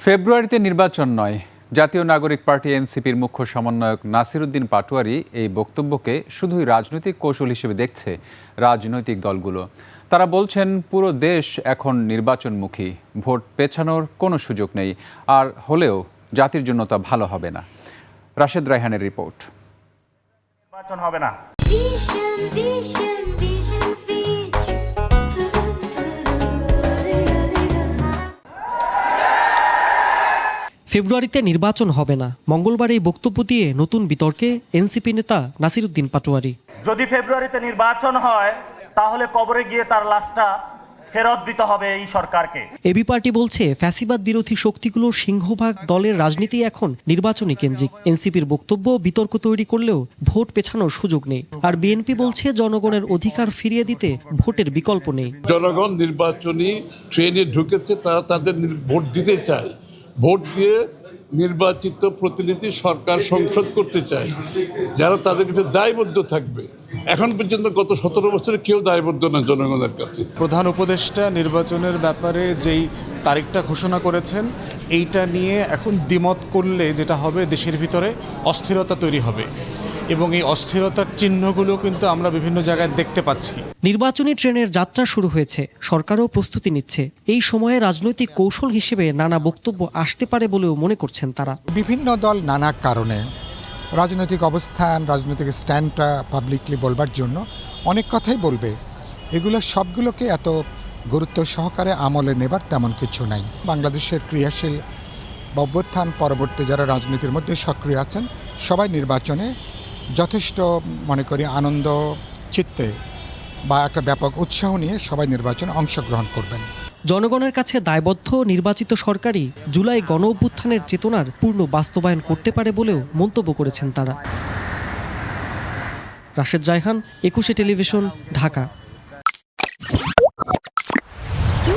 ফেব্রুয়ারিতে নির্বাচন নয়, জাতীয় নাগরিক পার্টি এনসিপির মুখ্য সমন্বয়ক নাসির উদ্দিন পাটোয়ারি এই বক্তব্যকে শুধুই রাজনৈতিক কৌশল হিসেবে দেখছে রাজনৈতিক দলগুলো। তারা বলছেন পুরো দেশ এখন নির্বাচনমুখী, ভোট পেছানোর কোনো সুযোগ নেই, আর হলেও জাতির জন্য তা ভালো হবে না। রাশেদ রায়হানের রিপোর্ট। নির্বাচন হবে না। ফেব্রুয়ারিতে নির্বাচন হবে না, মঙ্গলবার এই বক্তব্য দিয়ে নতুন বিতর্কে এনসিপি নেতা নাসির উদ্দিন পাটোয়ারি। যদি ফেব্রুয়ারিতে নির্বাচন হয় তাহলে কবরে গিয়ে তার লাশটা ফেরত দিতে হবে এই সরকারকে। এবি পার্টি বলছে ফ্যাসিবাদ বিরোধী শক্তিগুলোর সিংহভাগ দলের রাজনীতি এখন নির্বাচনী কেন্দ্রিক। এনসিপির বক্তব্য বিতর্ক তৈরি করলেও ভোট পেছানোর সুযোগ নেই। আর বিএনপি বলছে জনগণের অধিকার ফিরিয়ে দিতে ভোটের বিকল্প নেই। জনগণ নির্বাচনী ট্রেনে ঢুকেছে, তারা তাদের ভোট দিতে চায়, ভোট দিয়ে নির্বাচিত প্রতিনিধি সরকার সংসদ করতে চায়, যারা তাদের কাছে দায়বদ্ধ থাকবে। এখন পর্যন্ত গত 17 বছরে কেউ দায়বদ্ধ না জনগণের কাছে। প্রধান উপদেষ্টা নির্বাচনের ব্যাপারে যেই তারিখটা ঘোষণা করেছেন, এইটা নিয়ে এখন দ্বিমত করলে যেটা হবে, দেশের ভিতরে অস্থিরতা তৈরি হবে এবং এই অস্থিরতার চিহ্নগুলো কিন্তু আমরা বিভিন্ন জায়গায় দেখতে পাচ্ছি। নির্বাচনী ট্রেনের যাত্রা শুরু হয়েছে, সরকারও প্রস্তুতি নিচ্ছে। এই সময়ে রাজনৈতিক কৌশল হিসেবে নানা বক্তব্য আসতে পারে বলেও মনে করছেন তারা। বিভিন্ন দল নানা কারণে রাজনৈতিক অবস্থান, রাজনৈতিক স্ট্যান্ডটা পাবলিকলি বলবার জন্য অনেক কথাই বলবে। এগুলো সবগুলোকে এত গুরুত্ব সহকারে আমলে নেবার তেমন কিছু নাই। বাংলাদেশের ক্রিয়াশীল বা অভ্যুত্থান পরবর্তী যারা রাজনীতির মধ্যে সক্রিয় আছেন, সবাই নির্বাচনে যথেষ্ট মনে করি আনন্দ চিত্তে বা একটা ব্যাপক উৎসাহ নিয়ে সবাই নির্বাচনে অংশগ্রহণ করবেন। জনগণের কাছে দায়বদ্ধ নির্বাচিত সরকারই জুলাই গণ অভ্যুত্থানের চেতনার পূর্ণ বাস্তবায়ন করতে পারে বলেও মন্তব্য করেছেন তারা। রাশেদ রায়হান, 21 টেলিভিশন, ঢাকা।